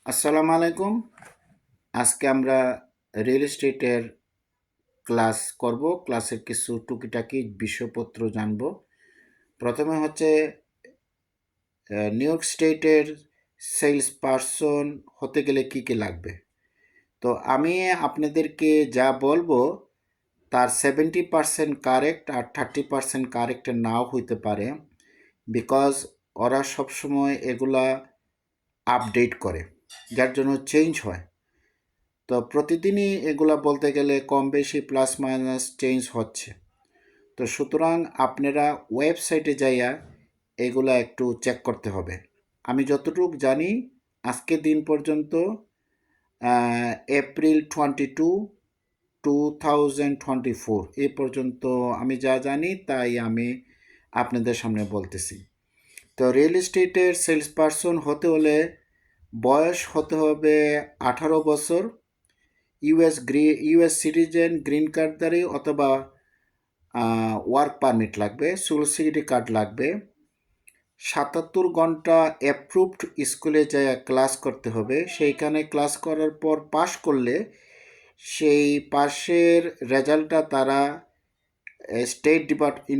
আসসালামু আলাইকুম। আজকে আমরা রিয়েল এস্টেটের ক্লাস করব। ক্লাসের কিছু টুকিটাকি বিষয়পত্র জানব। প্রথমে হচ্ছে নিউ ইয়র্ক স্টেটের সেলস পারসন হতে গেলে কি কি লাগবে। তো আমি আপনাদেরকে যা বলবো তার 70% কারেক্ট আর 30% কারেক্ট নাও হইতে পারে, বিকজ ওরা সবসময় এগুলা আপডেট করে, যার জন্য চেঞ্জ হয়। তো প্রতিদিনই এগুলা বলতে গেলে কম বেশি প্লাস মাইনাস চেঞ্জ হচ্ছে। তো সুতরাং আপনারা ওয়েবসাইটে যাইয়া এগুলা একটু চেক করতে হবে। আমি যতটুকু জানি আজকে দিন পর্যন্ত এপ্রিল 22, 2024 এই পর্যন্ত আমি যা জানি তাই আমি আপনাদের সামনে বলতেছি। তো রিয়েল এস্টেটের সেলস পারসন হতে হলে বয়স হতে হবে 18 বছর, ইউএস সিটিজেন, গ্রিন কার্ডধারী অথবা ওয়ার্ক পারমিট লাগবে, সোশ্যাল সিকিউরিটি কার্ড লাগবে। 77 ঘন্টা অ্যাপ্রুভড স্কুলে যায় ক্লাস করতে হবে। সেইখানে ক্লাস করার পর পাশ করলে সেই পাশের রেজাল্টটা তারা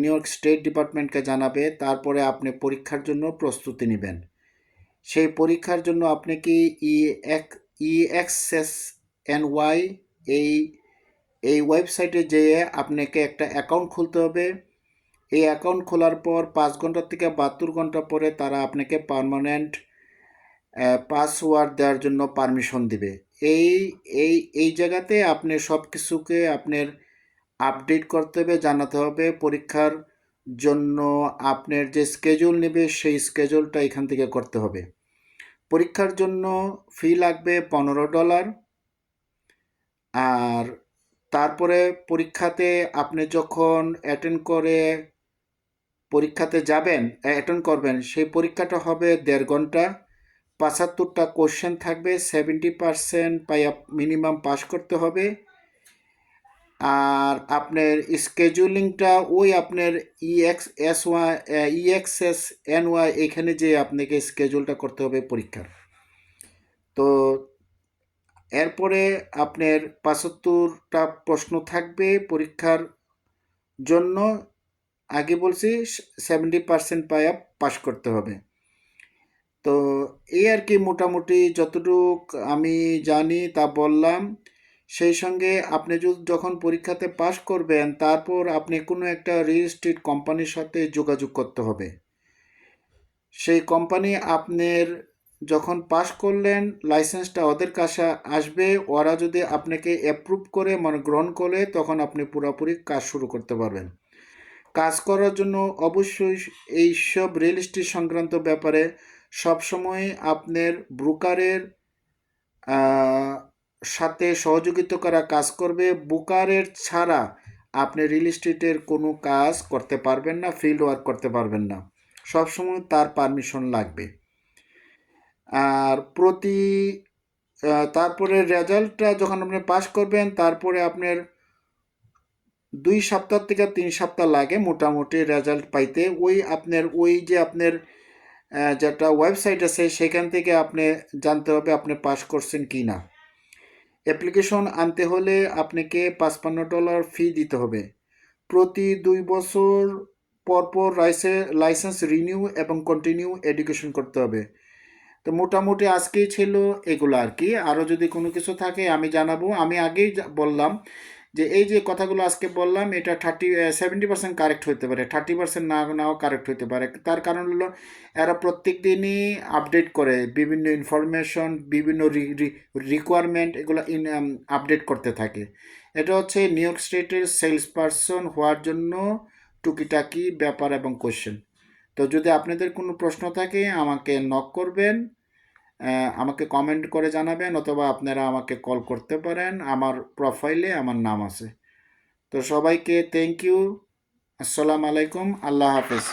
নিউ ইয়র্ক স্টেট ডিপার্টমেন্টকে জানাবে। তারপরে আপনি পরীক্ষার জন্য প্রস্তুতি নেবেন। সেই পরীক্ষার জন্য আপনি কি EXSNY এই ওয়েবসাইটে যেয়ে আপনাকে একটা অ্যাকাউন্ট খুলতে হবে। এই অ্যাকাউন্ট খোলার পর 5 ঘন্টা থেকে 72 ঘন্টা পরে তারা আপনাকে পার্মানেন্ট পাসওয়ার্ড দেওয়ার জন্য পারমিশন দিবে। এই এই এই জায়গাতে আপনি সব কিছুকে আপনার আপডেট করতে হবে, জানাতে হবে। পরীক্ষার জন্য আপনার যে স্কেজুল নেবে সেই স্কেজুলটা এখান থেকে করতে হবে। পরীক্ষার জন্য ফি লাগবে $15। আর তারপরে পরীক্ষাতে আপনি যখন অ্যাটেন্ড করবেন সেই পরীক্ষাটা হবে 1.5 ঘন্টা। 75টা কোশ্চেন থাকবে, 70% পাইয়া মিনিমাম পাস করতে হবে। আর আপনার স্কেজুলিংটা ওই আপনার EXSNY এখানে যে আপনাকে স্কেজুলটা করতে হবে পরীক্ষার। তো এরপরে আপনার 75টা প্রশ্ন থাকবে পরীক্ষার জন্য। আগে বলছি 70% পায়া পাস করতে হবে। তো এই আর কি মোটামুটি যতটুক আমি জানি তা বললাম। সেই সঙ্গে আপনি যখন পরীক্ষাতে পাস করবেন তারপর আপনি কোনো একটা রিয়েল এস্টেট কোম্পানির সাথে যোগাযোগ করতে হবে। সেই কোম্পানি আপনার যখন পাস করলেন লাইসেন্সটা ওদের কাছে আসবে। ওরা যদি আপনাকে অ্যাপ্রুভ করে গ্রহণ করে তখন আপনি পুরোপুরি কাজ শুরু করতে পারবেন। কাজ করার জন্য অবশ্যই এই সব রিয়েল এস্টেট সংক্রান্ত ব্যাপারে সবসময় আপনার ব্রোকারের সাথে সহযোগিতা করা কাজ করবে। ব্রোকারের ছাড়া আপনি রিয়েল এস্টেটের কোনো কাজ করতে পারবেন না, ফিল্ড ওয়ার্ক করতে পারবেন না। সবসময় তার পারমিশন লাগবে। আর তারপরে রেজাল্টটা যখন আপনি পাস করবেন তারপরে আপনার 2 সপ্তাহ থেকে 3 সপ্তাহ লাগে মোটামুটি রেজাল্ট পাইতে। আপনার যেটা ওয়েবসাইট আছে সেখান থেকে আপনি জানতে হবে আপনি পাস করছেন কি না। অ্যাপ্লিকেশন আনতে হলে আপনাকে $55 ফি দিতে হবে। প্রতি 2 বছর পর লাইসেন্স রিনিউ এবং কন্টিনিউ এডুকেশন করতে হবে। তো মোটামুটি আজকেই ছিল এগুলো আর কি। আরও যদি কোনো কিছু থাকে আমি জানাবো। আমি আগেই বললাম যে এই যে কথাগুলো আজকে বললাম এটা 70% কারেক্ট হতে পারে, 30% নাও কারেক্ট হতে পারে। তার কারণ হলো এরা প্রত্যেক দিনই আপডেট করে বিভিন্ন ইনফরমেশন, বিভিন্ন রিকোয়ারমেন্ট এগুলো আপডেট করতে থাকে। এটা হচ্ছে নিউ ইয়র্ক স্টেটের সেলস পারসন হওয়ার জন্য টুকিটাকি ব্যাপার এবং কোশ্চেন। তো যদি আপনাদের কোনো প্রশ্ন থাকে আমাকে নক করবেন, আমাকে কমেন্ট করে জানাবেন, অথবা আপনারা আমাকে কল করতে পারেন। আমার প্রোফাইলে আমার নাম আছে। তো সবাইকে থ্যাংক ইউ। আসসালামু আলাইকুম। আল্লাহ হাফেজ।